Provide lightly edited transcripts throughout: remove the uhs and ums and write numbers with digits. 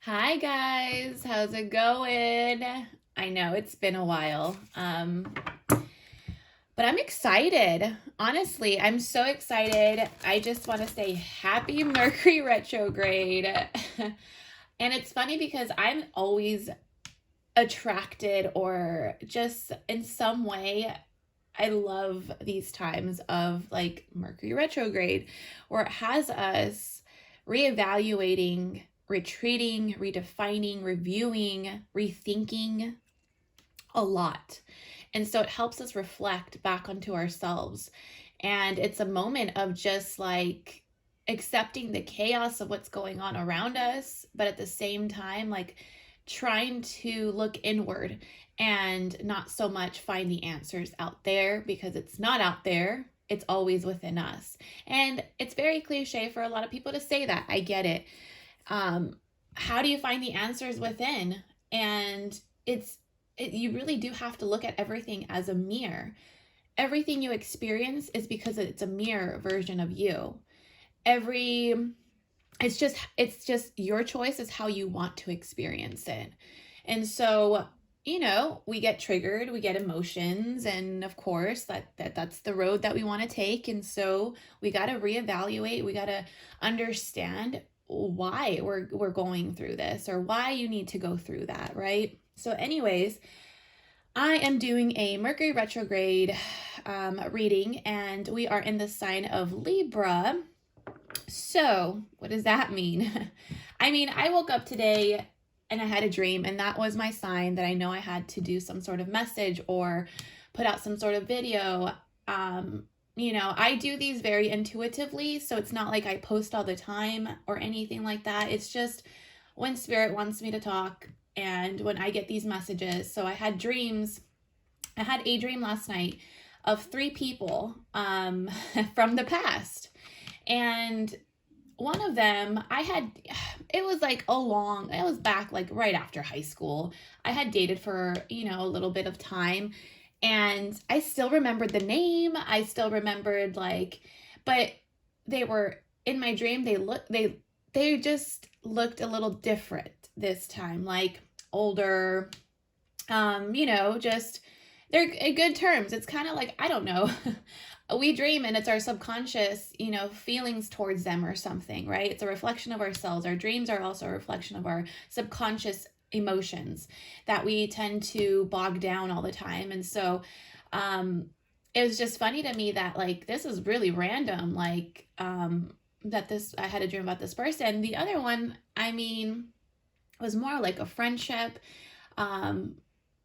Hi guys, how's it going? I know it's been a while, but I'm excited. Honestly, I'm so excited. I just want to say happy Mercury retrograde. And it's funny because I'm always attracted or just in some way I love these times of like Mercury retrograde, where it has us reevaluating, retreating, redefining, reviewing, rethinking a lot. And so it helps us reflect back onto ourselves. And it's a moment of just like accepting the chaos of what's going on around us, but at the same time, like trying to look inward and not so much find the answers out there because it's not out there. It's always within us. And it's very cliche for a lot of people to say that. I get it. Um, how do you find the answers within? And you really do have to look at everything as a mirror. Everything you experience is because it's a mirror version of you. Every it's just your choice is how you want to experience it. And so, we get triggered, we get emotions, and of course that's the road that we want to take. And so we got to reevaluate, we got to understand why we're going through this or why you need to go through that, right? So anyways, I am doing a Mercury retrograde reading, and we are in the sign of Libra. So, what does that mean? I mean, I woke up today and I had a dream, and that was my sign that I know I had to do some sort of message or put out some sort of video. I do these very intuitively, so it's not like I post all the time or anything like that. It's just when spirit wants me to talk and when I get these messages. So I had dreams. I had a dream last night of three people from the past. And one of them, it was like it was back like right after high school. I had dated for, a little bit of time, and I still remembered the name. I still remembered but they were in my dream. They just looked a little different this time, like older, just they're in good terms. It's kind of like, I don't know. We dream and it's our subconscious, feelings towards them or something, right? It's a reflection of ourselves. Our dreams are also a reflection of our subconscious emotions that we tend to bog down all the time. And so it was just funny to me that like this is really random, I had a dream about this person. The other one, I mean, was more like a friendship.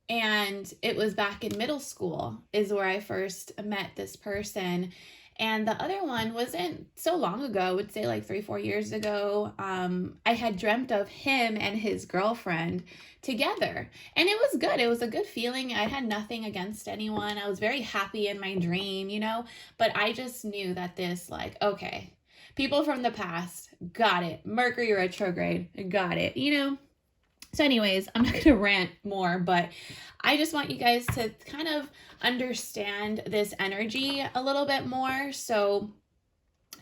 And it was back in middle school is where I first met this person. And the other one wasn't so long ago, I would say like 3-4 years ago. I had dreamt of him and his girlfriend together. And it was good. It was a good feeling. I had nothing against anyone. I was very happy in my dream, but I just knew that okay, people from the past, got it. Mercury retrograde, got it, So anyways, I'm not going to rant more, but I just want you guys to kind of understand this energy a little bit more. So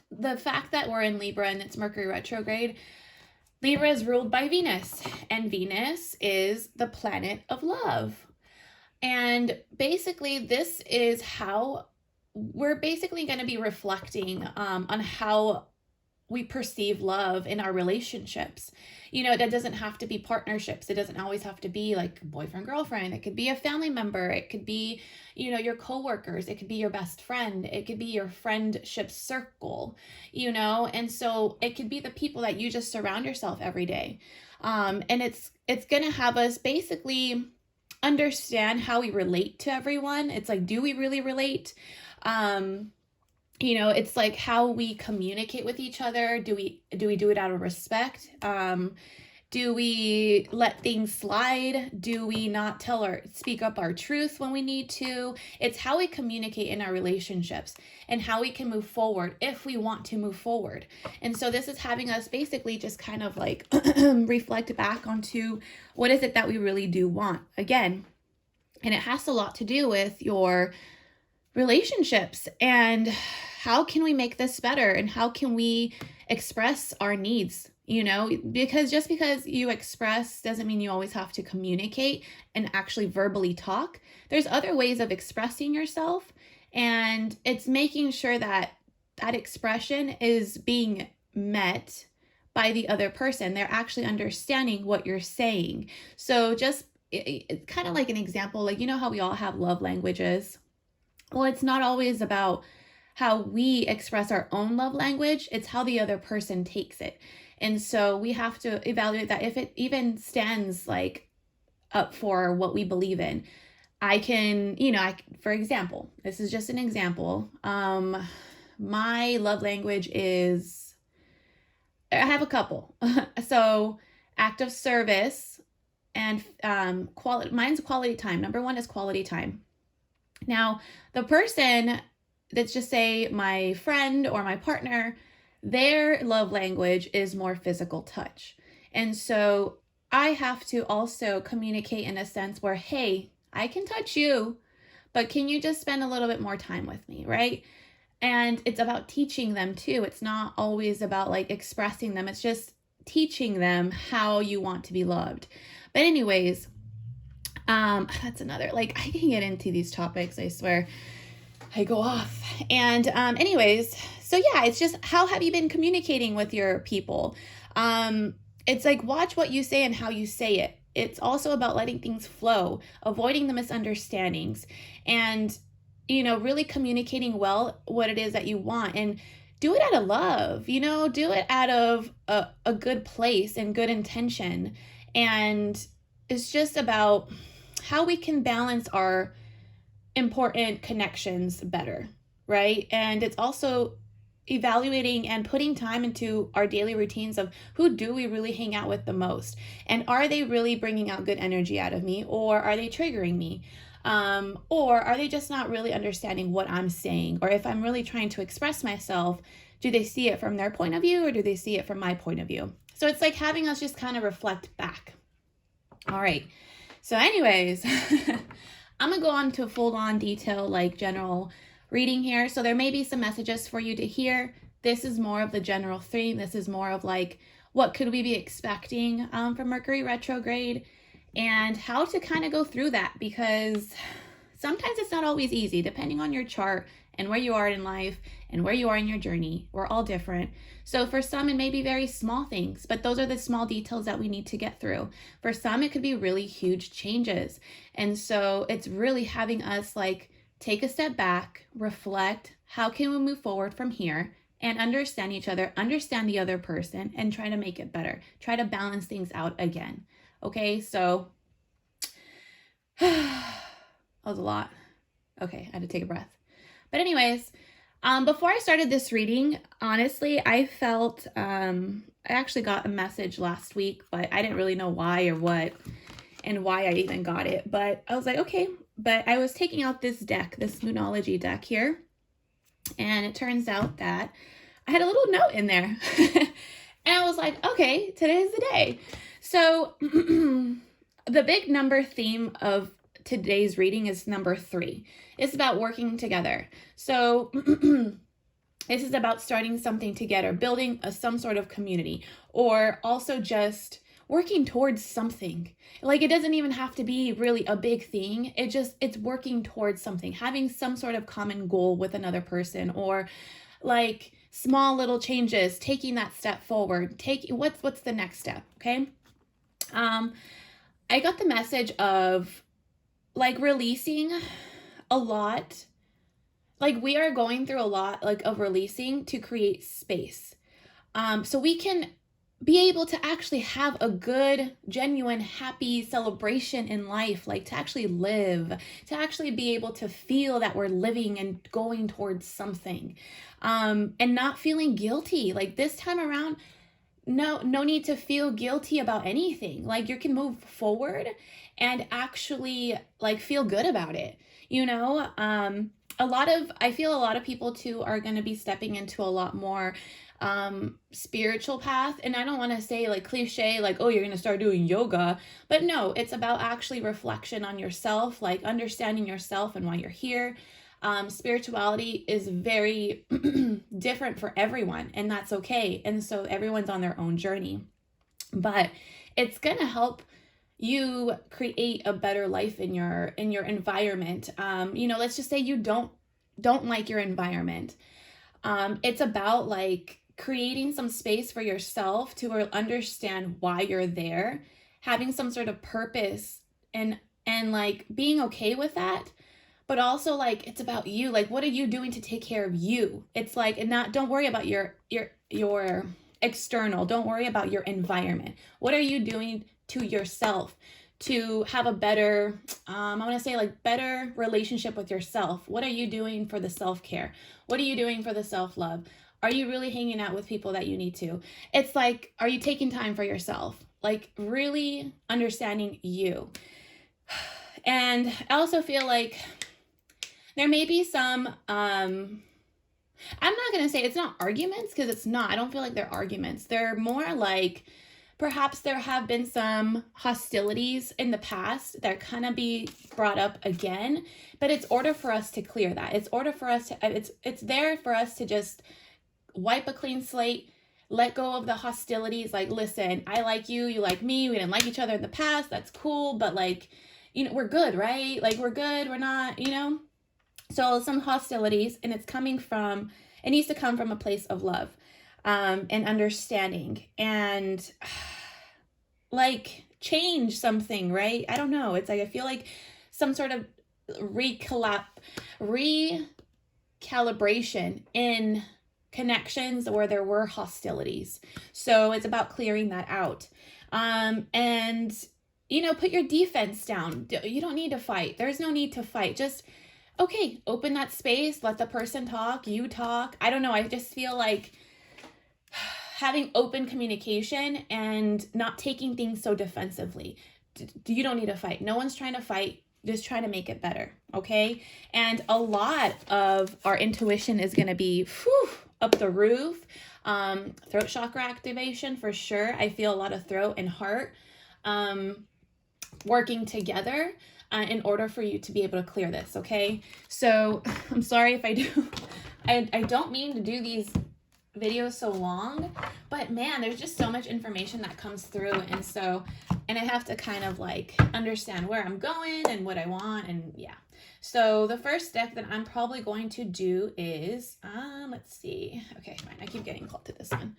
the fact that we're in Libra and it's Mercury retrograde, Libra is ruled by Venus, and Venus is the planet of love. And basically, this is how we're basically going to be reflecting on how we perceive love in our relationships. That doesn't have to be partnerships. It doesn't always have to be like boyfriend, girlfriend. It could be a family member. It could be, your coworkers. It could be your best friend. It could be your friendship circle, and so it could be the people that you just surround yourself every day. And it's going to have us basically understand how we relate to everyone. It's like, do we really relate? It's like how we communicate with each other. Do we do it out of respect? Do we let things slide? Do we not speak up our truth when we need to? It's how we communicate in our relationships and how we can move forward if we want to move forward. And so this is having us basically just kind of like reflect back onto what is it that we really do want again. And it has a lot to do with your relationships and how can we make this better and how can we express our needs because just because you express doesn't mean you always have to communicate and actually verbally talk. There's other ways of expressing yourself, and it's making sure that that expression is being met by the other person. They're actually understanding what you're saying. So just it's kind of like an example, like, how we all have love languages. Well, it's not always about how we express our own love language, it's how the other person takes it. And so we have to evaluate that if it even stands like up for what we believe in. I can, for example, this is just an example. My love language is, I have a couple. So act of service and mine's quality time. Number one is quality time. Now, the person that's, just say my friend or my partner, their love language is more physical touch. And so I have to also communicate in a sense where, hey, I can touch you, but can you just spend a little bit more time with me, right? And it's about teaching them too. It's not always about like expressing them. It's just teaching them how you want to be loved. But anyways, that's another, like, I can get into these topics, I swear. I go off. And anyways, so yeah, it's just, how have you been communicating with your people? It's like, watch what you say and how you say it. It's also about letting things flow, avoiding the misunderstandings, and, really communicating well what it is that you want. And do it out of love, do it out of a good place and good intention. And it's just about how we can balance our important connections better, right? And it's also evaluating and putting time into our daily routines of who do we really hang out with the most, and are they really bringing out good energy out of me, or are they triggering me, or are they just not really understanding what I'm saying, or if I'm really trying to express myself, do they see it from their point of view or do they see it from my point of view? So it's like having us just kind of reflect back. All right, so anyways, I'm gonna go on to full-on detail, like general reading here. So there may be some messages for you to hear. This is more of the general theme. This is more of like, what could we be expecting from Mercury retrograde, and how to kind of go through that, because sometimes it's not always easy depending on your chart and where you are in life and where you are in your journey. We're all different. So for some, it may be very small things, but those are the small details that we need to get through. For some, it could be really huge changes. And so it's really having us like take a step back, reflect, how can we move forward from here, and understand each other, understand the other person, and try to make it better. Try to balance things out again. Okay, so that was a lot. Okay, I had to take a breath. But anyways, before I started this reading, honestly, I felt, I actually got a message last week, but I didn't really know why or what and why I even got it. But I was like, okay, but I was taking out this deck, this Moonology deck here, and it turns out that I had a little note in there. And I was like, okay, today is the day. So the big number theme of today's reading is number 3. It's about working together. So this is about starting something together, building some sort of community, or also just working towards something. Like, it doesn't even have to be really a big thing. It's working towards something, having some sort of common goal with another person, or like small little changes, taking that step forward. What's the next step? Okay. I got the message of like releasing a lot. Like, we are going through a lot like of releasing to create space. So we can be able to actually have a good, genuine, happy celebration in life, like to actually live, to actually be able to feel that we're living and going towards something, and not feeling guilty. Like this time around, no need to feel guilty about anything. Like, you can move forward and actually like feel good about it. I feel a lot of people too are going to be stepping into a lot more spiritual path. And I don't want to say like cliche, like, oh, you're going to start doing yoga, but no, it's about actually reflection on yourself, like understanding yourself and why you're here. Spirituality is very different for everyone, and that's okay. And so everyone's on their own journey, but it's going to help you create a better life in your environment. Let's just say you don't like your environment. It's about like creating some space for yourself to understand why you're there, having some sort of purpose, and like being okay with that. But also, like, it's about you. Like, what are you doing to take care of you? It's like, and don't worry about your external. Don't worry about your environment. What are you doing to yourself to have a better, I want to say, like, better relationship with yourself? What are you doing for the self-care? What are you doing for the self-love? Are you really hanging out with people that you need to? It's like, are you taking time for yourself? Like, really understanding you. And I also feel like there may be some, I'm not going to say it's not arguments, because it's not. I don't feel like they're arguments. They're more like perhaps there have been some hostilities in the past that kind of be brought up again. But it's order for us to clear that. It's order for us to, it's there for us to just wipe a clean slate, let go of the hostilities. Like, listen, I like you, you like me. We didn't like each other in the past. That's cool. But like, we're good, right? Like, we're good. We're not, So some hostilities, and it needs to come from a place of love, and understanding, and like change something, right? I don't know. It's like, I feel like some sort of recalibration in connections where there were hostilities. So it's about clearing that out. And put your defense down. You don't need to fight. There's no need to fight. Just, okay, open that space, let the person talk, you talk. I don't know. I just feel like having open communication and not taking things so defensively. You don't need to fight. No one's trying to fight, just trying to make it better, okay? And a lot of our intuition is going to be up the roof. Throat chakra activation for sure. I feel a lot of throat and heart working together in order for you to be able to clear this, okay? So I'm sorry if I do. I don't mean to do these videos so long, but man, there's just so much information that comes through, and I have to kind of like understand where I'm going and what I want, and yeah. So the first step that I'm probably going to do is, let's see. Okay, fine. I keep getting called to this one.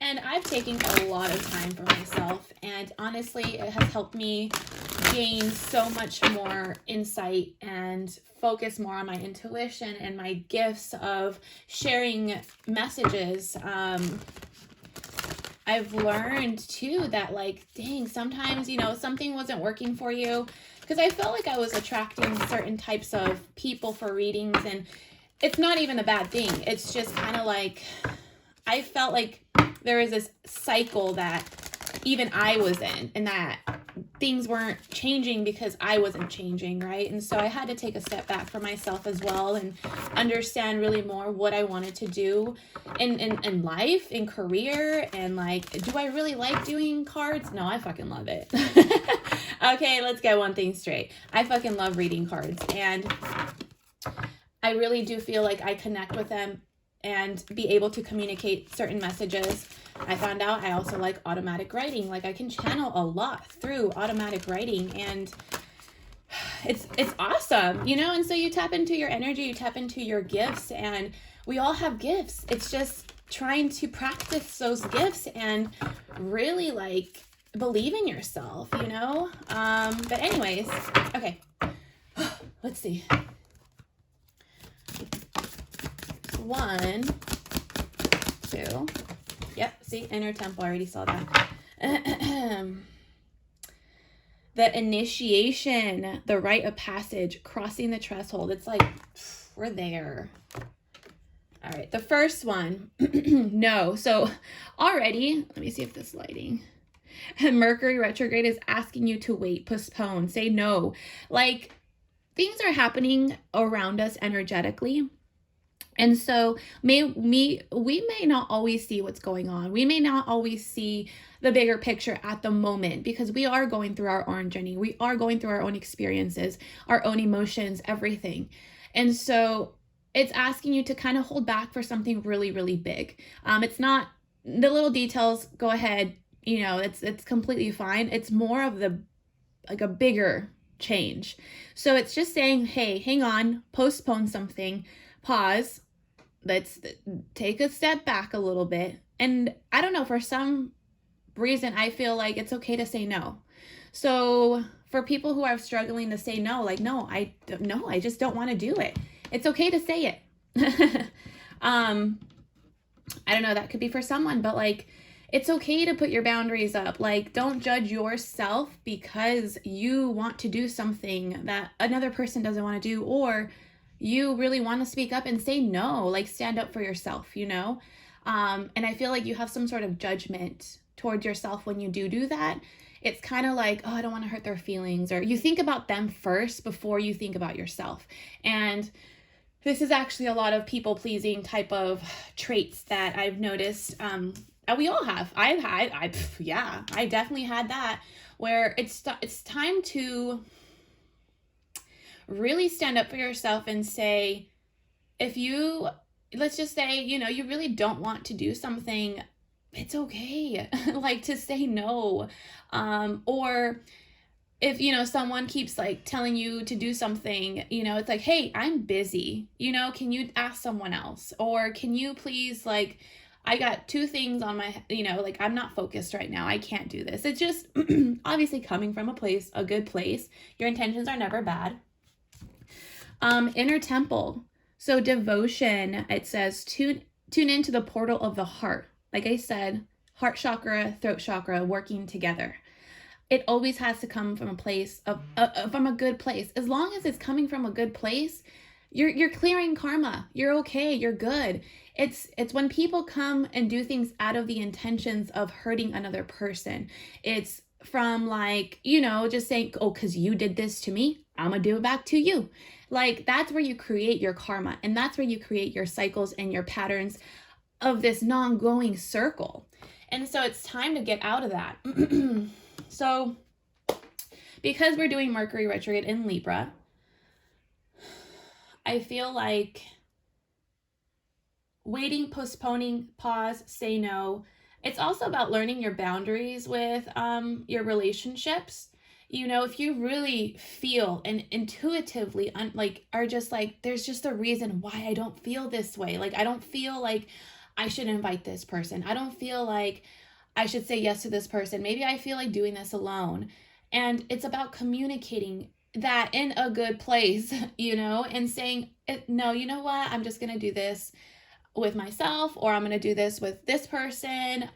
And I've taken a lot of time for myself, and honestly, it has helped me gain so much more insight and focus more on my intuition and my gifts of sharing messages. I've learned too that, like, dang, sometimes, something wasn't working for you, because I felt like I was attracting certain types of people for readings, and it's not even a bad thing. It's just kind of like, I felt like there is this cycle that even I was in, and that things weren't changing because I wasn't changing, right? And so I had to take a step back for myself as well and understand really more what I wanted to do in life, in career, and like, do I really like doing cards? No, I fucking love it. Okay, let's get one thing straight. I fucking love reading cards, and I really do feel like I connect with them and be able to communicate certain messages. I found out I also like automatic writing. Like, I can channel a lot through automatic writing, and it's awesome, and so you tap into your energy, you tap into your gifts, and we all have gifts. It's just trying to practice those gifts and really like believe in yourself, but anyways, okay. Let's see. 1, 2. Yep, see, inner temple, I already saw that. The initiation, the rite of passage, crossing the threshold. It's like, we're there. All right, the first one, no. So already, let me see if this lighting. Mercury retrograde is asking you to wait, postpone, say no. Like, things are happening around us energetically, And so we may not always see what's going on. We may not always see the bigger picture at the moment, because we are going through our own journey. We are going through our own experiences, our own emotions, everything. And so it's asking you to kind of hold back for something really, really big. It's not the little details. Go ahead. It's completely fine. It's more of a bigger change. So it's just saying, hey, hang on, postpone something, pause, let's take a step back a little bit. And I don't know, for some reason, I feel like it's okay to say no. So for people who are struggling to say no, like, no, I just don't want to do it. It's okay to say it. I don't know, that could be for someone, but like, it's okay to put your boundaries up. Like, don't judge yourself because you want to do something that another person doesn't want to do, or you really want to speak up and say no, like stand up for yourself, And I feel like you have some sort of judgment towards yourself when you do that. It's kind of like, oh, I don't want to hurt their feelings, or you think about them first before you think about yourself. And this is actually a lot of people-pleasing type of traits that I've noticed. We all have. I definitely had that, where it's time to really stand up for yourself and say, let's just say, you really don't want to do something, it's okay, like, to say no. Or if, someone keeps like telling you to do something, it's like, hey, I'm busy, can you ask someone else? Or can you please, like, I got 2 things on my, like, I'm not focused right now, I can't do this. It's just obviously coming from a good place. Your intentions are never bad. Inner temple. So devotion, it says tune into the portal of the heart. Like I said, heart chakra, throat chakra working together. It always has to come from a place from a good place. As long as it's coming from a good place, you're clearing karma. You're okay. You're good. It's when people come and do things out of the intentions of hurting another person. It's from, like, just saying, oh, because you did this to me, I'm gonna do it back to you. Like, that's where you create your karma, and that's where you create your cycles and your patterns of this non-glowing circle. And so it's time to get out of that. So because we're doing Mercury retrograde in Libra, I feel like waiting, postponing, pause, say no. It's also about learning your boundaries with your relationships. If you really feel and intuitively are just like, there's just a reason why I don't feel this way. Like, I don't feel like I should invite this person. I don't feel like I should say yes to this person. Maybe I feel like doing this alone. And it's about communicating that in a good place, and saying, no, you know what? I'm just going to do this with myself, or I'm going to do this with this person.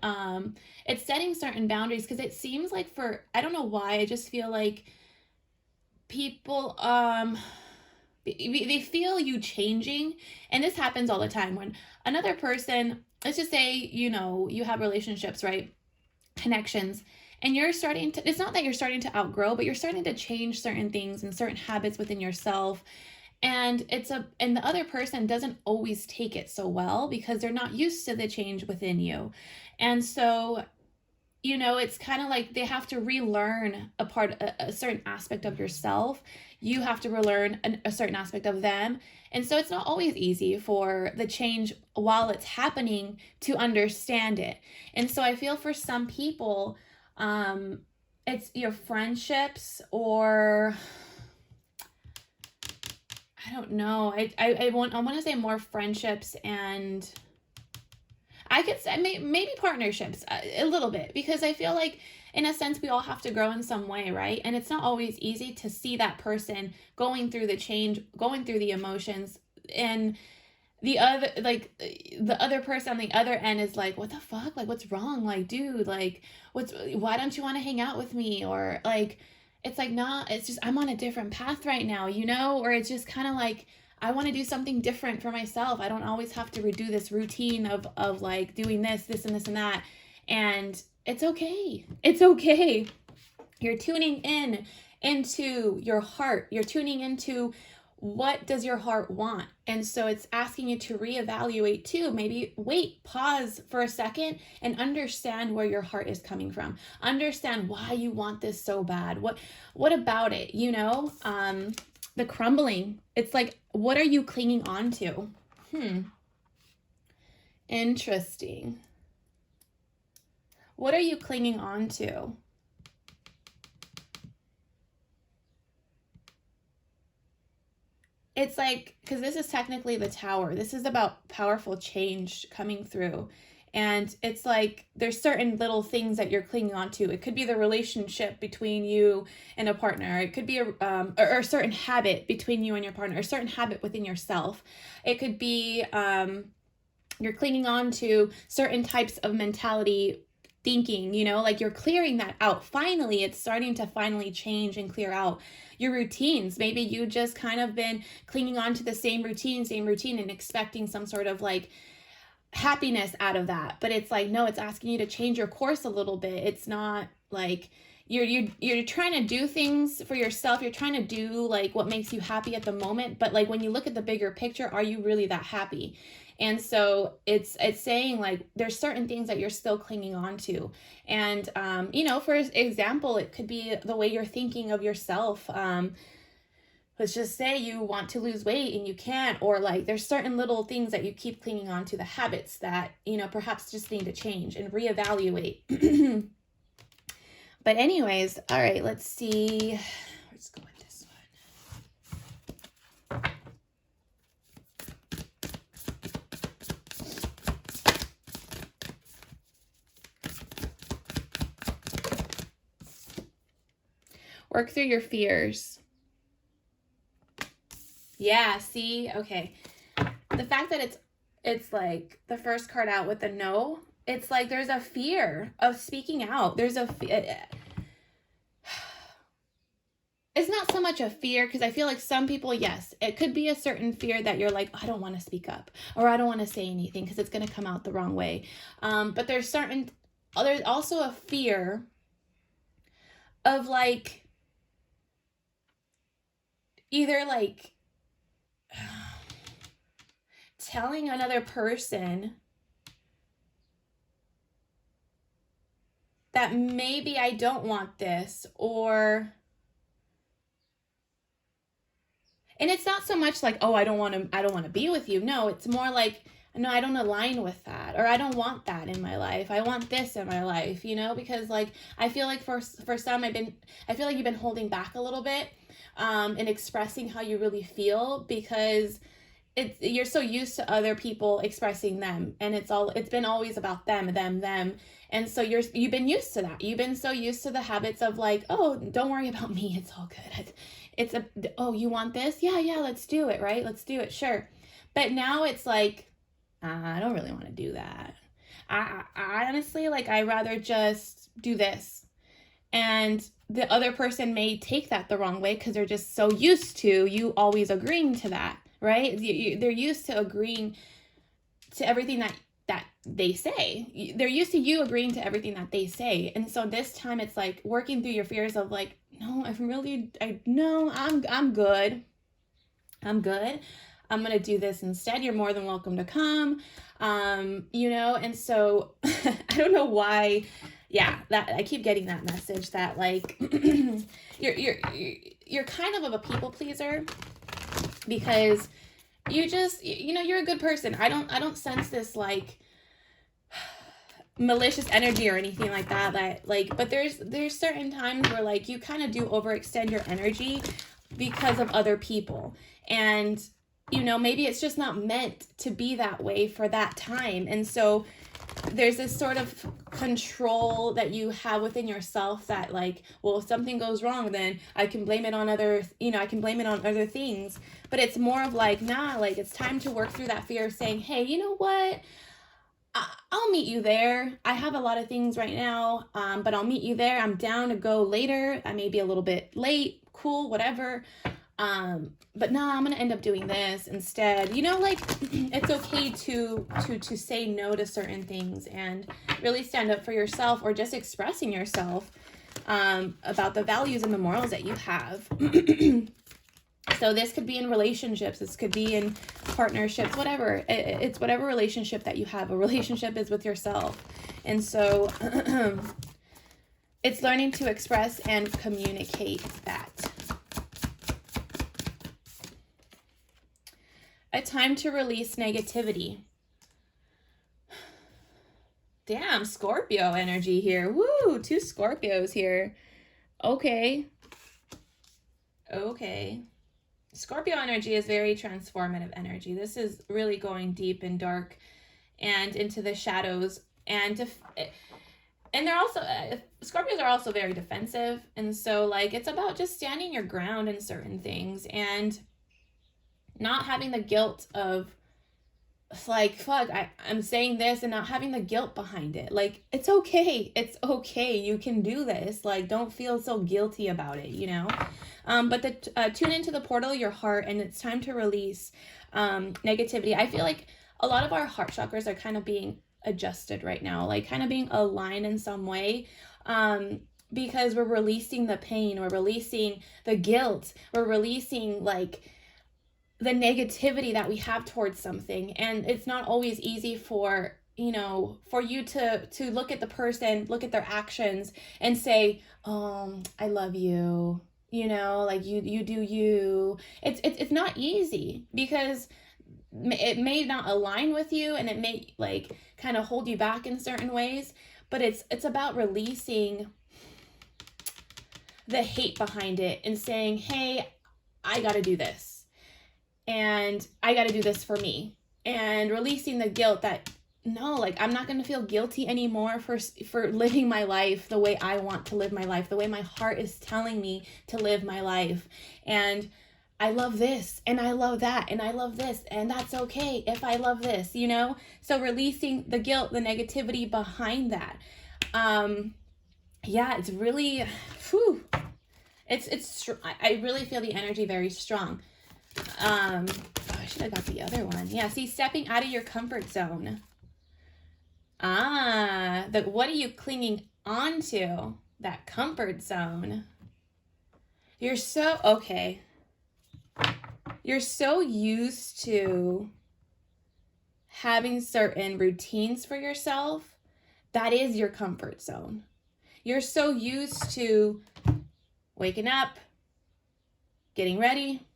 It's setting certain boundaries, because it seems like I don't know why, I just feel like people, they feel you changing. And this happens all the time when another person, let's just say, you have relationships, right? Connections. And you're starting to, it's not that you're starting to outgrow, but you're starting to change certain things and certain habits within yourself. And the other person doesn't always take it so well, because they're not used to the change within you. And so, it's kind of like they have to relearn a certain aspect of yourself. You have to relearn a certain aspect of them. And so it's not always easy for the change while it's happening to understand it. And so I feel for some people, it's your friendships, or I don't know. I want to say more friendships, and I could say maybe partnerships a little bit, because I feel like in a sense we all have to grow in some way, right? And it's not always easy to see that person going through the change, going through the emotions, and the other person on the other end is like, what the fuck? Like, what's wrong? Like, dude, like, why don't you want to hang out with me? Or like, it's like, nah, it's just, I'm on a different path right now, or it's just kind of like, I want to do something different for myself. I don't always have to redo this routine of like doing this and this and that. And it's okay. It's okay. You're tuning into your heart. You're tuning into what does your heart want? And so it's asking you to reevaluate too. Maybe wait, pause for a second and understand where your heart is coming from. Understand why you want this so bad. What about it? You know, the crumbling. It's like, what are you clinging on to? Interesting. What are you clinging on to? It's like, because this is technically the Tower. This is about powerful change coming through. And it's like, there's certain little things that you're clinging on to. It could be the relationship between you and a partner. It could be or a certain habit between you and your partner, a certain habit within yourself. It could be you're clinging on to certain types of mentality, thinking, you know, like you're clearing that out. Finally, it's starting to finally change and clear out your routines. Maybe you just kind of been clinging on to the same routine and expecting some sort of like happiness out of that. But it's like, no, it's asking you to change your course a little bit. It's not like you're trying to do things for yourself. You're trying to do like what makes you happy at the moment. But like when you look at the bigger picture, are you really that happy? And so it's saying like there's certain things that you're still clinging on to. And, you know, for example, it could be the way you're thinking of yourself. Let's just say you want to lose weight and you can't, or like there's certain little things that you keep clinging on to, the habits that, you know, perhaps just need to change and reevaluate. But anyways, all right, let's see. Let's go with this one. Work through your fears. Yeah, see? Okay. The fact that it's like the first card out with the no, it's like there's a fear of speaking out. There's a it's not so much a fear, because I feel like some people, yes, it could be a certain fear that you're like, I don't want to speak up, or I don't want to say anything because it's going to come out the wrong way. But there's also a fear of like, either like telling another person that maybe I don't want this, or, and it's not so much like, oh, I don't want to be with you. No, it's more like, no, I don't align with that, or I don't want that in my life. I want this in my life, you know, because like, I feel like for some, I feel like you've been holding back a little bit, and expressing how you really feel, because you're so used to other people expressing them, and it's been always about them. And so you've been used to that. You've been so used to the habits of like, oh, don't worry about me, it's all good. Oh, you want this? Yeah, let's do it, right? Let's do it, sure. But now it's like, I don't really want to do that. I honestly, like, I'd rather just do this. And the other person may take that the wrong way because they're just so used to you always agreeing to that, right? They're used to agreeing to everything that they say. They're used to you agreeing to everything that they say. And so this time it's like working through your fears of like, no, I'm good. I'm good. I'm going to do this instead. You're more than welcome to come. You know, and so I don't know why. Yeah, that I keep getting that message that like you're kind of a people pleaser, because you just, you know, you're a good person. I don't sense this like malicious energy or anything like that like, but there's certain times where like you kind of do overextend your energy because of other people, and you know, maybe it's just not meant to be that way for that time. And so there's this sort of control that you have within yourself that like, well, if something goes wrong, then I can blame it on other things. But it's more of like, nah, like it's time to work through that fear of saying, hey, you know what? I'll meet you there. I have a lot of things right now, but I'll meet you there. I'm down to go later. I may be a little bit late, cool, whatever. But I'm gonna end up doing this instead. You know, like it's okay to say no to certain things and really stand up for yourself, or just expressing yourself about the values and the morals that you have. So this could be in relationships, this could be in partnerships, whatever. It's whatever relationship that you have. A relationship is with yourself. And so it's learning to express and communicate that. A time to release negativity. Damn, Scorpio energy here. Woo, 2 Scorpios here. Okay. Scorpio energy is very transformative energy. This is really going deep and dark and into the shadows. And they're also, Scorpios are also very defensive. And so like, it's about just standing your ground in certain things and not having the guilt of like, fuck, I'm saying this and not having the guilt behind it. Like, it's okay. You can do this. Like, don't feel so guilty about it, you know? But tune into the portal of your heart, and it's time to release negativity. I feel like a lot of our heart chakras are kind of being adjusted right now, like kind of being aligned in some way, because we're releasing the pain, we're releasing the guilt, we're releasing like the negativity that we have towards something. And it's not always easy for, you know, for you to look at the person, look at their actions and say, I love you, you know, like you do you. It's not easy because it may not align with you and it may like kind of hold you back in certain ways, but it's about releasing the hate behind it and saying, hey, I got to do this. And I got to do this for me, and releasing the guilt that no, like I'm not going to feel guilty anymore for living my life the way I want to live my life, the way my heart is telling me to live my life. And I love this and I love that and I love this, and that's okay if I love this, you know? So releasing the guilt, the negativity behind that. Yeah, it's really, whew, it's I really feel the energy very strong. I should have got the other one. Yeah, see, stepping out of your comfort zone. What are you clinging onto? That comfort zone. You're so used to having certain routines for yourself. That is your comfort zone. You're so used to waking up, getting ready,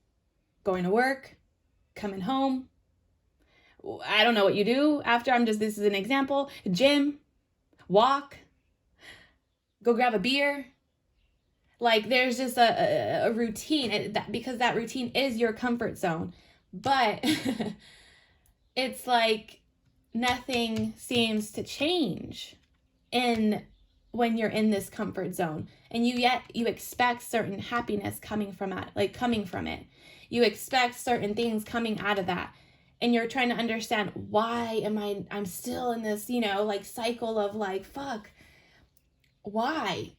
going to work, coming home. I don't know what you do after. This is an example. Gym, walk, go grab a beer. Like there's just a routine because that routine is your comfort zone. But it's like nothing seems to change when you're in this comfort zone, and you expect certain happiness coming from it. You expect certain things coming out of that. And you're trying to understand, why I'm still in this, you know, like cycle of like, fuck, why?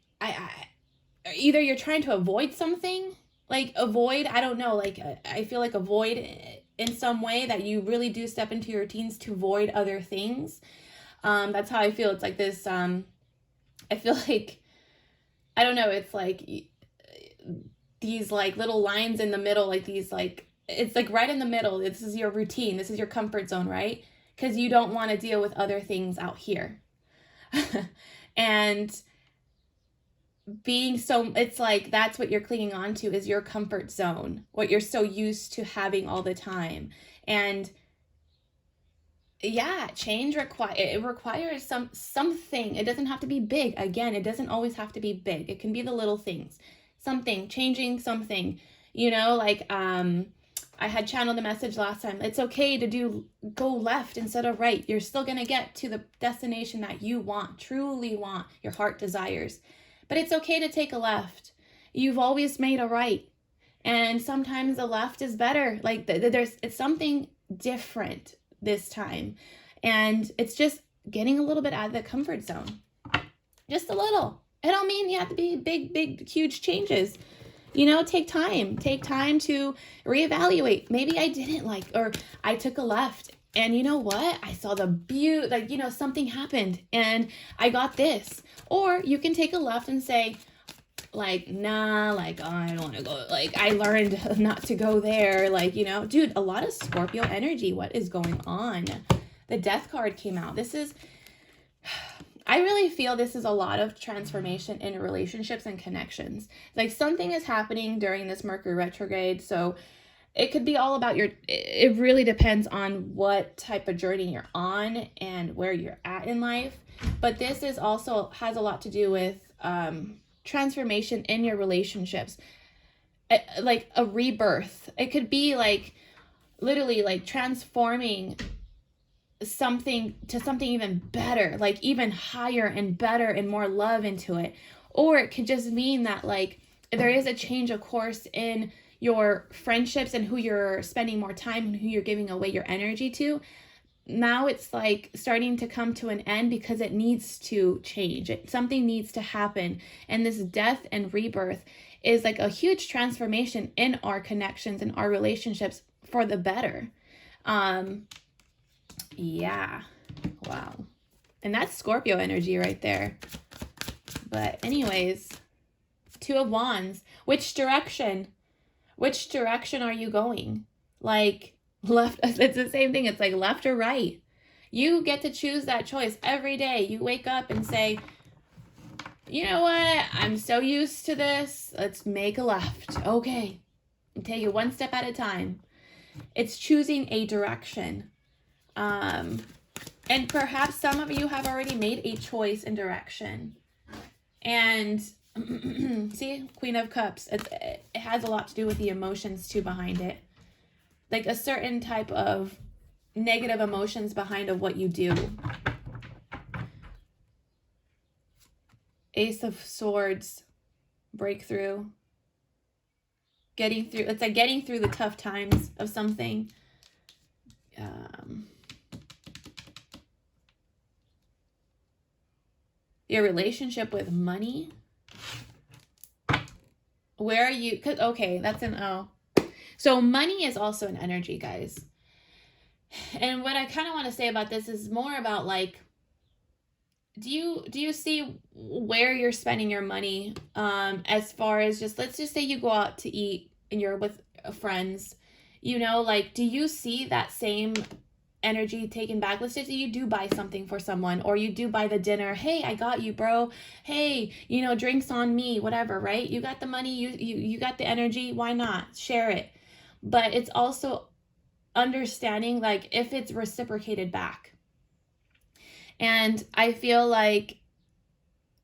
Either you're trying to avoid something, like I don't know, like I feel like avoid in some way that you really do step into your routines to avoid other things. That's how I feel. It's like this, I feel like, I don't know, it's like these like little lines in the middle, like these like, it's like right in the middle. This is your routine. This is your comfort zone, right? Because you don't want to deal with other things out here. And it's like that's what you're clinging on to is your comfort zone, what you're so used to having all the time. And yeah, change requires something. It doesn't have to be big. Again, it doesn't always have to be big. It can be the little things. Changing something, you know, like I had channeled a message last time. It's okay to go left instead of right. You're still going to get to the destination that you truly want, your heart desires. But it's okay to take a left. You've always made a right. And sometimes the left is better. Like it's something different this time. And it's just getting a little bit out of the comfort zone. Just a little. I don't mean you have to be big, huge changes. You know, take time to reevaluate. Maybe I didn't or I took a left and you know what? I saw the beauty, like, you know, something happened and I got this. Or you can take a left and say, like, nah, like, oh, I don't want to go, like, I learned not to go there, like, you know, dude, a lot of Scorpio energy. What is going on? The Death card came out. This is, I really feel this is a lot of transformation in relationships and connections. Like, something is happening during this Mercury retrograde, so it could be all about it really depends on what type of journey you're on and where you're at in life. But this is also has a lot to do with transformation in your relationships, like a rebirth. It could be like literally like transforming something to something even better, like even higher and better and more love into it. Or it could just mean that like there is a change of course in your friendships and who you're spending more time and who you're giving away your energy to. Now it's like starting to come to an end because it needs to change. Something needs to happen. And this death and rebirth is like a huge transformation in our connections and our relationships for the better. Yeah. Wow. And that's Scorpio energy right there. But anyways, Two of Wands. Which direction? Which direction are you going? Like, left, it's the same thing. It's like left or right. You get to choose that choice every day. You wake up and say, you know what? I'm so used to this. Let's make a left. Okay. And take it one step at a time. It's choosing a direction. And perhaps some of you have already made a choice in direction. And see, Queen of Cups, it has a lot to do with the emotions too behind it. Like a certain type of negative emotions behind of what you do. Ace of Swords, breakthrough. Getting through, it's like getting through the tough times of something. Your relationship with money. Where are you? Okay, that's an O. So money is also an energy, guys. And what I kind of want to say about this is more about like, do you see where you're spending your money? As far as just, let's just say you go out to eat and you're with friends, you know, like, do you see that same energy taken back? Let's just say you do buy something for someone, or you do buy the dinner. Hey, I got you, bro. Hey, you know, drinks on me, whatever, right? You got the money, you got the energy, why not? Share it. But it's also understanding like if it's reciprocated back. And I feel like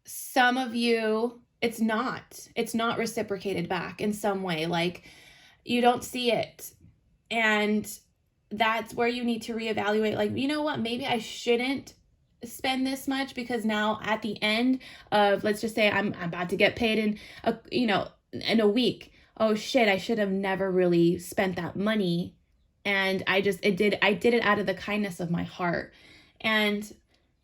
some of you, it's not reciprocated back in some way. Like you don't see it. And that's where you need to reevaluate, like, you know what, maybe I shouldn't spend this much, because now at the end of, let's just say I'm about to get paid in a week. Oh shit, I should have never really spent that money. And I did it out of the kindness of my heart. And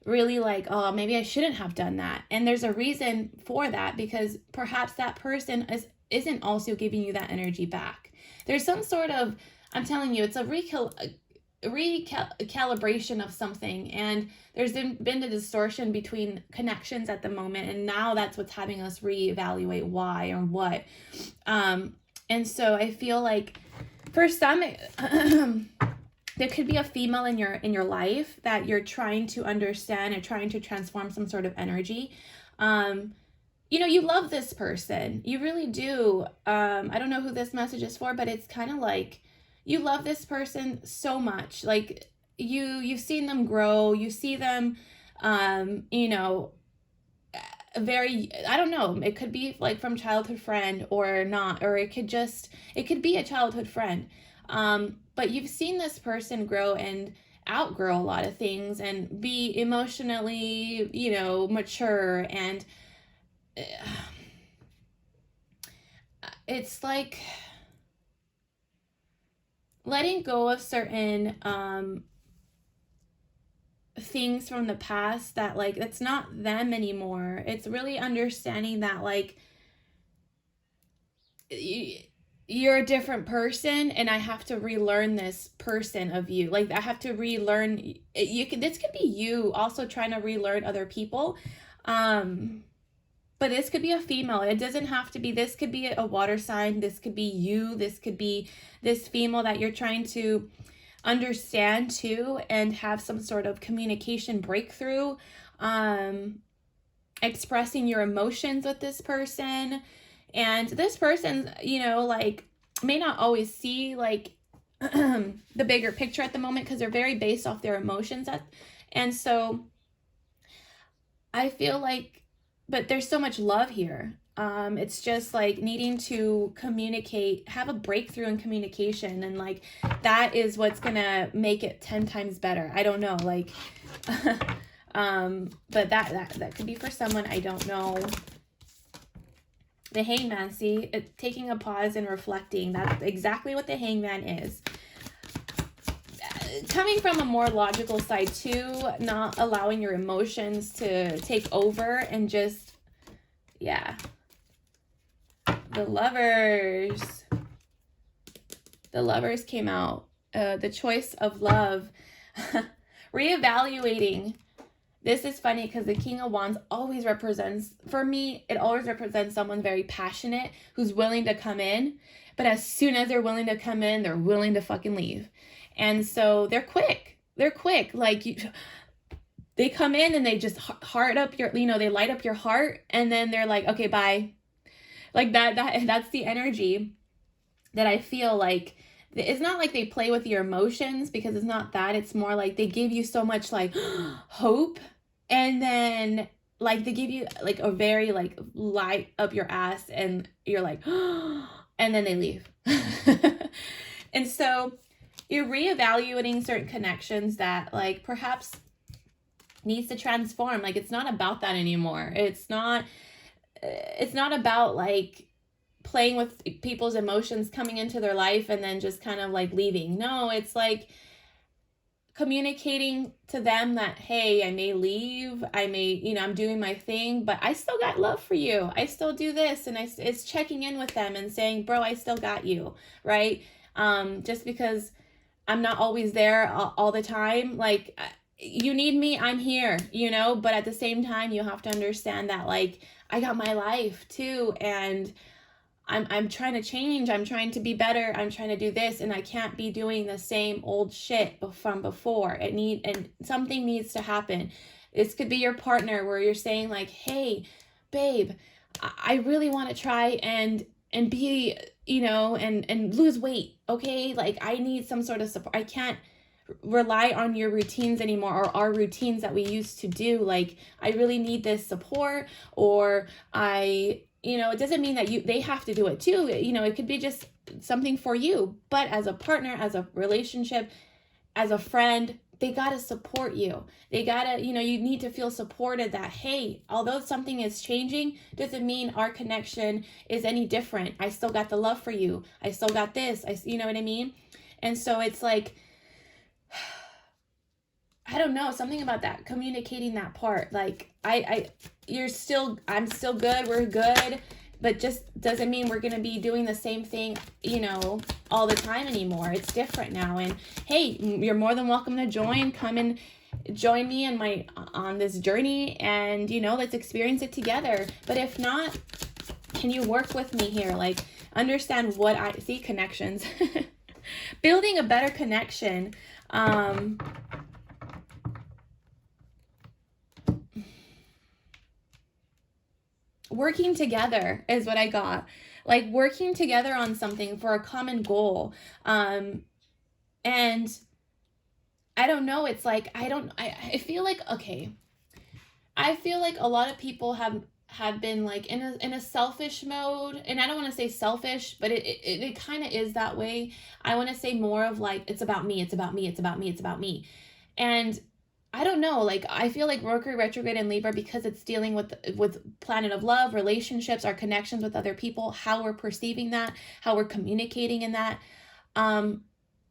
really like, oh, maybe I shouldn't have done that. And there's a reason for that, because perhaps that person isn't also giving you that energy back. There's some sort of, I'm telling you, it's a recalibration of something, and there's been a distortion between connections at the moment, and now that's what's having us reevaluate why or what. And so I feel like for some, there could be a female in your life that you're trying to understand and trying to transform some sort of energy. You know, you love this person, you really do. I don't know who this message is for, but it's kind of like, you love this person so much. Like you've seen them grow. You see them, you know, very, I don't know. It could be like from childhood friend or not, or it could be a childhood friend. But you've seen this person grow and outgrow a lot of things and be emotionally, you know, mature. And it's like letting go of certain things from the past that like, it's not them anymore. It's really understanding that like you're a different person, and I have to relearn this person of you. Like I have to relearn this could be you also trying to relearn other people. but this could be a female. It doesn't have to be, this could be a water sign. This could be you. This could be this female that you're trying to understand too and have some sort of communication breakthrough, expressing your emotions with this person. And this person, you know, like may not always see like the bigger picture at the moment because they're very based off their emotions. And so I feel like, but there's so much love here. It's just like needing to communicate, have a breakthrough in communication. And like, that is what's going to make it 10 times better. I don't know, like, but that could be for someone. I don't know. The Hangman, see, taking a pause and reflecting. That's exactly what the Hangman is. Coming from a more logical side too, not allowing your emotions to take over and just, yeah. The Lovers. The Lovers came out. The choice of love. Reevaluating. This is funny because the King of Wands always represents, for me, it always represents someone very passionate who's willing to come in. But as soon as they're willing to come in, they're willing to fucking leave. And so they're quick. They're quick. Like, they come in and they just heart up your, you know, they light up your heart. And then they're like, okay, bye. Like that's the energy that I feel like. It's not like they play with your emotions, because it's not that. It's more like they give you so much like hope, and then like they give you like a very like light up your ass, and you're like, and then they leave. And so you're reevaluating certain connections that like perhaps needs to transform. Like, it's not about that anymore. It's not about like playing with people's emotions, coming into their life and then just kind of like leaving. No, it's like communicating to them that, hey, I may leave, I may, you know, I'm doing my thing, but I still got love for you. I still do this. And it's checking in with them and saying, bro, I still got you, right? Just because I'm not always there all the time, like, you need me, I'm here, you know, but at the same time, you have to understand that like, I got my life too, and I'm trying to change, I'm trying to be better, I'm trying to do this, and I can't be doing the same old shit from before. And something needs to happen. This could be your partner where you're saying like, hey, babe, I really want to try and be, you know, and lose weight, okay? Like, I need some sort of support. I can't rely on your routines anymore, or our routines that we used to do. Like, I really need this support, or you know, it doesn't mean that they have to do it too. You know, it could be just something for you. But as a partner, as a relationship, as a friend, they got to support you. They got to, you know, you need to feel supported that, hey, although something is changing, doesn't mean our connection is any different. I still got the love for you. I still got this. You know what I mean? And so it's like, I don't know, something about that, communicating that part. Like, I'm still good, we're good, but just doesn't mean we're going to be doing the same thing, you know, all the time anymore. It's different now. And hey, you're more than welcome to come and join me on this journey, and, you know, let's experience it together. But if not, can you work with me here? Like, understand what I see, connections, building a better connection. Working together is what I got. Like, working together on something for a common goal. And I don't know, it's like, I feel like, okay, I feel like a lot of people have been like in a selfish mode. And I don't want to say selfish, but it kind of is that way. I want to say more of like, it's about me, it's about me, it's about me, it's about me. And I don't know, like, I feel like Mercury retrograde in Libra, because it's dealing with planet of love, relationships, our connections with other people, how we're perceiving that, how we're communicating in that.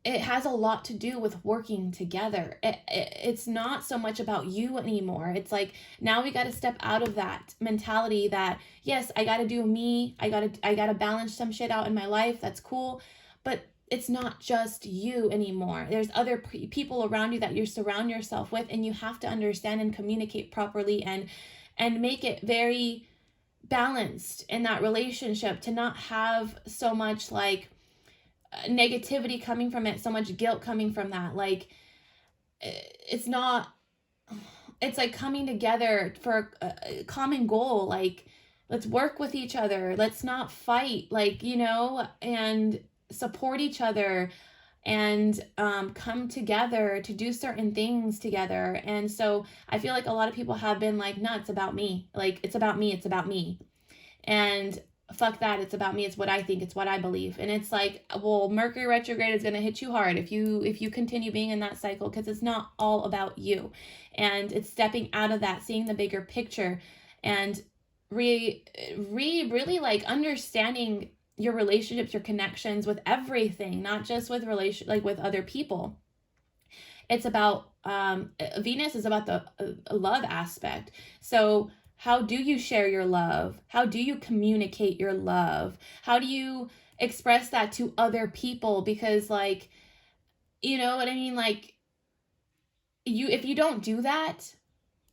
It has a lot to do with working together. It's not so much about you anymore. It's like, now we got to step out of that mentality that, yes, I got to do me. I got to balance some shit out in my life. That's cool. But it's not just you anymore. There's other people around you that you surround yourself with, and you have to understand and communicate properly and make it very balanced in that relationship, to not have so much like negativity coming from it, so much guilt coming from that. Like, it's not, it's like coming together for a common goal. Like, let's work with each other. Let's not fight, like, you know, and support each other, and come together to do certain things together. And so I feel like a lot of people have been like, no, it's about me. Like, it's about me. It's about me. And fuck that. It's about me. It's what I think. It's what I believe. And it's like, well, Mercury retrograde is going to hit you hard if you continue being in that cycle, because it's not all about you. And it's stepping out of that, seeing the bigger picture, and really like understanding your relationships, your connections with everything, not just with like with other people. It's about Venus is about the love aspect. So how do you share your love? How do you communicate your love? How do you express that to other people? Because, like, you know what I mean? Like, if you don't do that,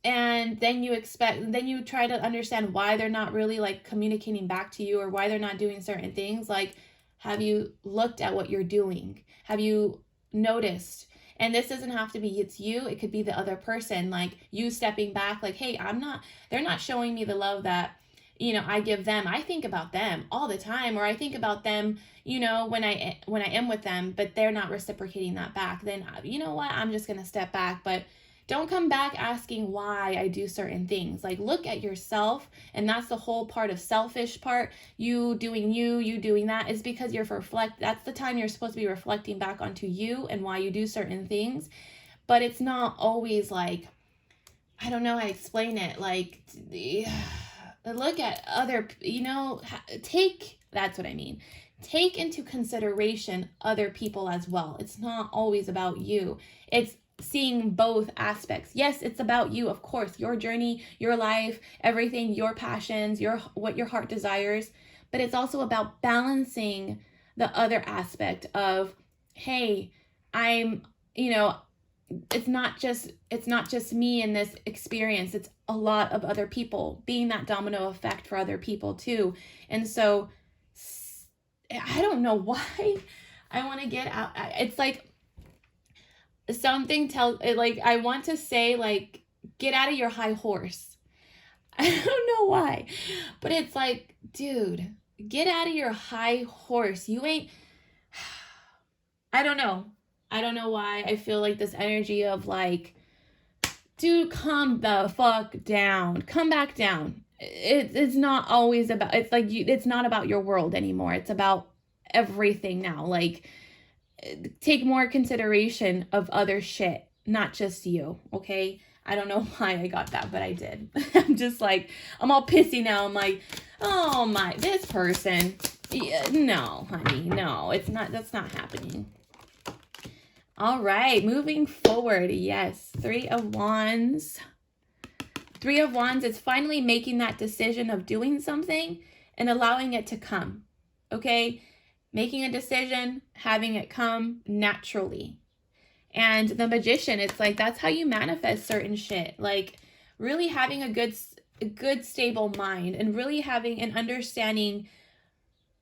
and then you try to understand why they're not really like communicating back to you, or why they're not doing certain things, like, have you looked at what you're doing? Have you noticed? And this doesn't have to be it's you, it could be the other person, like you stepping back, like, hey, they're not showing me the love that, you know, I give them. I think about them all the time, or I think about them, you know, when I am with them, but they're not reciprocating that back. Then, you know what, I'm just going to step back. But don't come back asking why I do certain things. Like, look at yourself. And that's the whole part of selfish part. You doing that is because that's the time you're supposed to be reflecting back onto you and why you do certain things. But it's not always like, I don't know how to explain it. Like, look at other, you know, that's what I mean. Take into consideration other people as well. It's not always about you. It's seeing both aspects. Yes, it's about you, of course, your journey, your life, everything, your passions, what your heart desires, but it's also about balancing the other aspect of, hey, I'm, you know, it's not just me in this experience. It's a lot of other people, being that domino effect for other people too. And so I don't know why I want to get out. It's like, something tells it, like, I want to say, like, get out of your high horse. I don't know why, but it's like, dude, get out of your high horse. You ain't, I don't know why I feel like this energy of like, dude, calm the fuck down, come back down. It's not always about, it's like, it's not about your world anymore. It's about everything now. Like, take more consideration of other shit, not just you, okay? I don't know why I got that, but I did. I'm just like, I'm all pissy now. I'm like, oh my, this person. Yeah, no, honey, no, it's not, that's not happening. All right, moving forward. Yes, 3 of Wands. 3 of Wands is finally making that decision of doing something and allowing it to come, okay? Making a decision, having it come naturally. And the Magician, it's like, that's how you manifest certain shit. Like, really having a good stable mind, and really having and understanding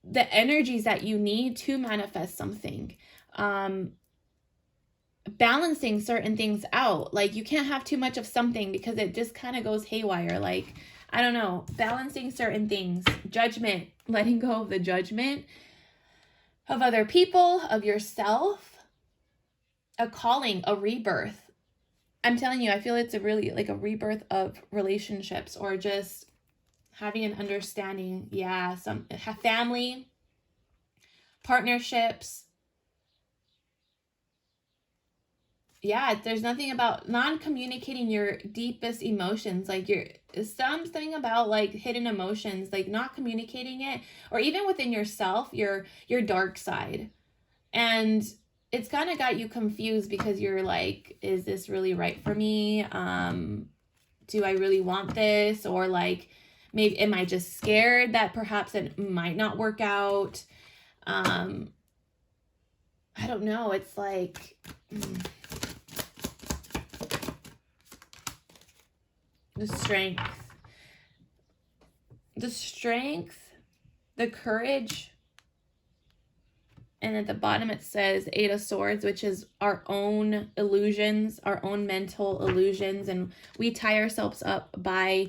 the energies that you need to manifest something. Balancing certain things out. Like, you can't have too much of something because it just kind of goes haywire. Like, I don't know, balancing certain things. Judgment, letting go of the judgment of other people, of yourself, a calling, a rebirth. I'm telling you, I feel it's a really like a rebirth of relationships, or just having an understanding. Yeah, some family, partnerships. Yeah, there's nothing about non-communicating your deepest emotions, like something about like hidden emotions, like not communicating it, or even within yourself, your dark side. And it's kind of got you confused because you're like, is this really right for me? Do I really want this? Or like, maybe, am I just scared that perhaps it might not work out? I don't know. It's like, the Strength. the strength, the courage, and at the bottom it says 8 of Swords, which is our own illusions, our own mental illusions, and we tie ourselves up by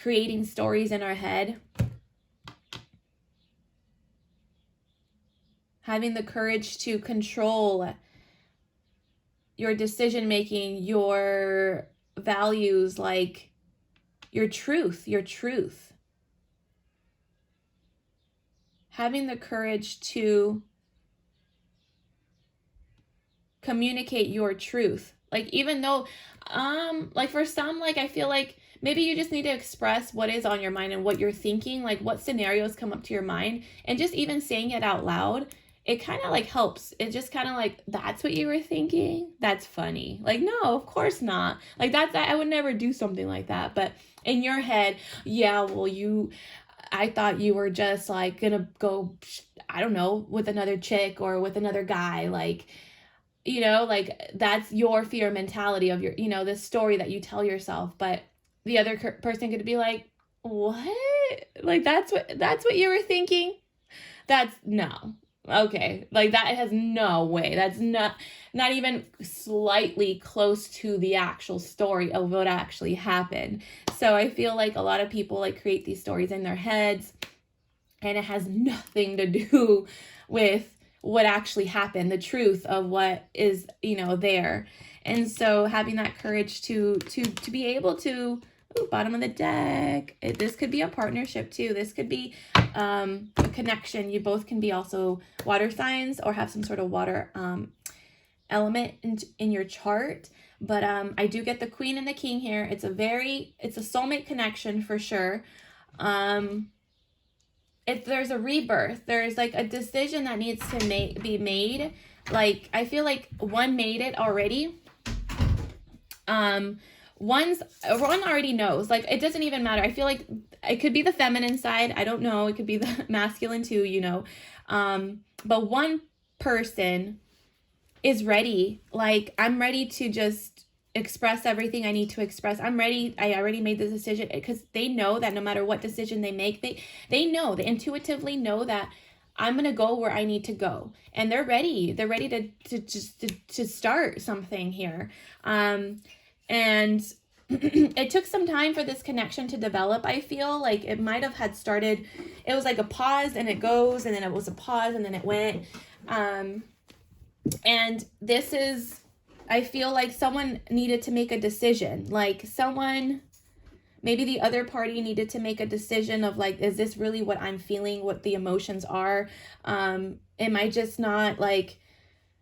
creating stories in our head. Having the courage to control your decision making, your values, like your truth. Having the courage to communicate your truth. Like, even though, like for some, like I feel like maybe you just need to express what is on your mind and what you're thinking, like what scenarios come up to your mind, and just even saying it out loud, it kind of like helps. It just kind of like, that's what you were thinking? That's funny. Like, no, of course not. Like I would never do something like that. But in your head, yeah, well, I thought you were just like gonna go, I don't know, with another chick or with another guy. Like, you know, like that's your fear mentality of your, you know, this story that you tell yourself. But the other person could be like, what? Like, that's what you were thinking? That's no. Okay. Like, that has no way. That's not even slightly close to the actual story of what actually happened. So I feel like a lot of people like create these stories in their heads, and it has nothing to do with what actually happened, the truth of what is, you know, there. And so having that courage to be able to, bottom of the deck, this could be a partnership too. This could be a connection. You both can be also water signs or have some sort of water element in your chart. But I do get the Queen and the King here. It's a soulmate connection for sure. There's a rebirth. There's like a decision that needs to be made. Like, I feel like one made it already. One already knows. Like, it doesn't even matter. I feel like it could be the feminine side. I don't know. It could be the masculine too, you know. But one person is ready. Like, I'm ready to just express everything I need to express. I'm ready. I already made this decision, because they know that no matter what decision they make, they intuitively know that I'm going to go where I need to go, and they're ready. They're ready to start something here. And it took some time for this connection to develop. I feel like it might have had started, it was like a pause and it goes, and then it was a pause and then it went. And this is, I feel like someone needed to make a decision. Like, maybe the other party needed to make a decision of like, is this really what I'm feeling, what the emotions are? Am I just not like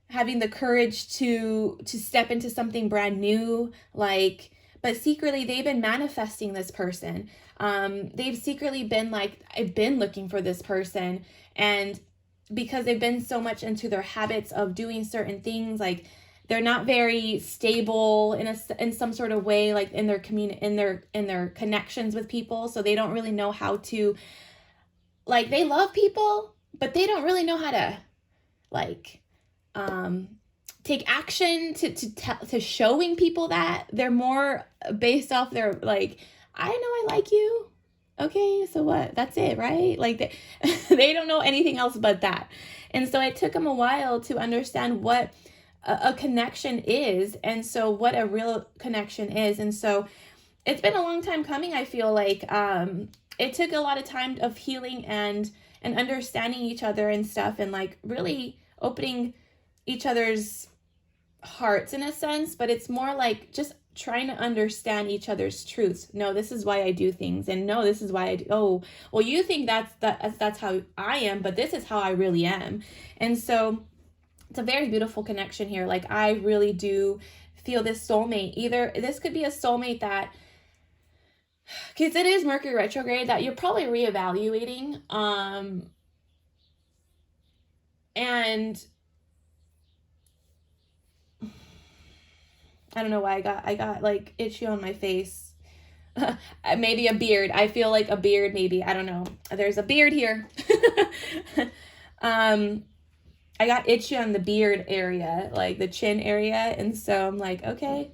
having the courage to step into something brand new? Like, but secretly they've been manifesting this person. They've secretly been like, I've been looking for this person. And because they've been so much into their habits of doing certain things, like they're not very stable in some sort of way, like in their connections with people. So they don't really know how to, like, they love people, but they don't really know how to like take action to showing people that. They're more based off their like, I know I like you. Okay, so what? That's it, right? Like they don't know anything else but that. And so it took them a while to understand what a connection is, and so what a real connection is. And so it's been a long time coming. I feel like it took a lot of time of healing and understanding each other and stuff, and like really opening each other's hearts in a sense. But it's more like just trying to understand each other's truths. No, this is why I do things, and no, this is why I do. Oh, well, you think that's how I am, but this is how I really am. And so it's a very beautiful connection here. Like, I really do feel this soulmate. Either this could be a soulmate that, because it is Mercury retrograde, that you're probably reevaluating. And I don't know why I got like itchy on my face. Maybe a beard. I feel like a beard, maybe. I don't know. There's a beard here. I got itchy on the beard area, like the chin area. And so I'm like, okay,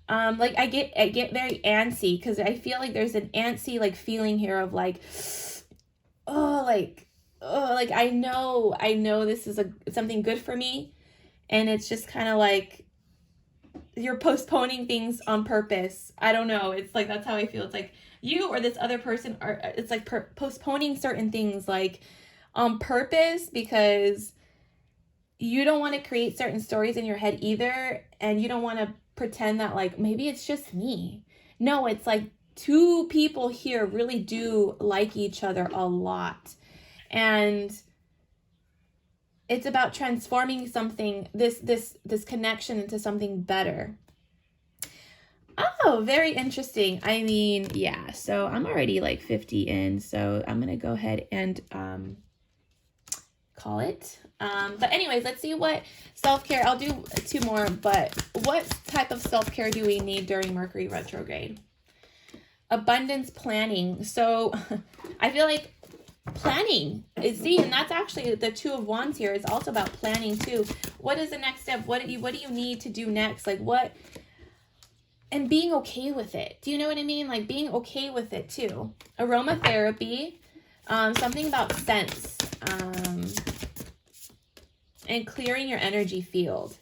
Like I get very antsy because I feel like there's an antsy like feeling here of like, oh, like I know this is something good for me, and it's just kind of like you're postponing things on purpose. I don't know. It's like that's how I feel. It's like you or this other person are. It's like postponing certain things like on purpose because you don't want to create certain stories in your head either, and you don't want to pretend that like maybe it's just me. No, it's like two people here really do like each other a lot, and it's about transforming something, this connection, into something better. Oh, very interesting. I mean, yeah, so I'm already like 50 in, so I'm gonna go ahead and call it. But anyways, let's see what self-care, I'll do 2 more, but what type of self-care do we need during Mercury retrograde? Abundance planning. So I feel like planning is, see, and that's actually the 2 of Wands here is also about planning too. What is the next step? What do you need to do next? Like what, and being okay with it. Do you know what I mean? Like being okay with it too. Aromatherapy, something about scents, and clearing your energy field.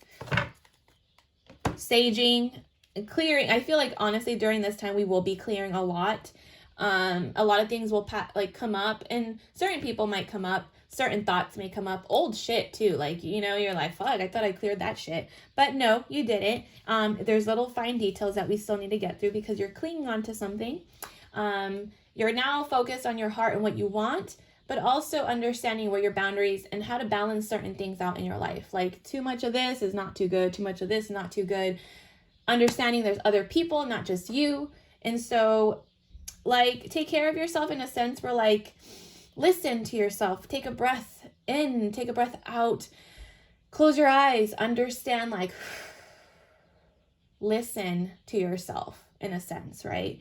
Saging, clearing. I feel like honestly during this time we will be clearing a lot. A lot of things will like come up, and certain people might come up, certain thoughts may come up, old shit too, like, you know, you're like, fuck, I thought I cleared that shit, but no, you didn't. There's little fine details that we still need to get through because you're clinging on to something. You're now focused on your heart and what you want, but also understanding where your boundaries and how to balance certain things out in your life. Like too much of this is not too good, too much of this is not too good. Understanding there's other people, not just you. And so like take care of yourself in a sense where like listen to yourself, take a breath in, take a breath out, close your eyes, understand, like listen to yourself in a sense, right?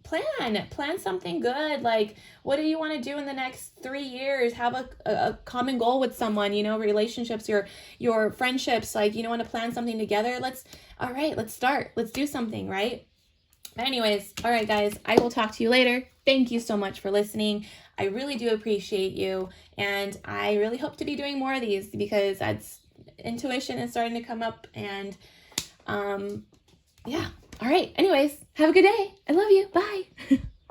Plan something good. Like what do you want to do in the next 3 years? Have a common goal with someone, you know, relationships, your friendships, like, you know, want to plan something together. Let's start, let's do something, right? But anyways, all right, guys, I will talk to you later. Thank you so much for listening. I really do appreciate you. And I really hope to be doing more of these because intuition is starting to come up. And yeah. All right. Anyways, have a good day. I love you. Bye.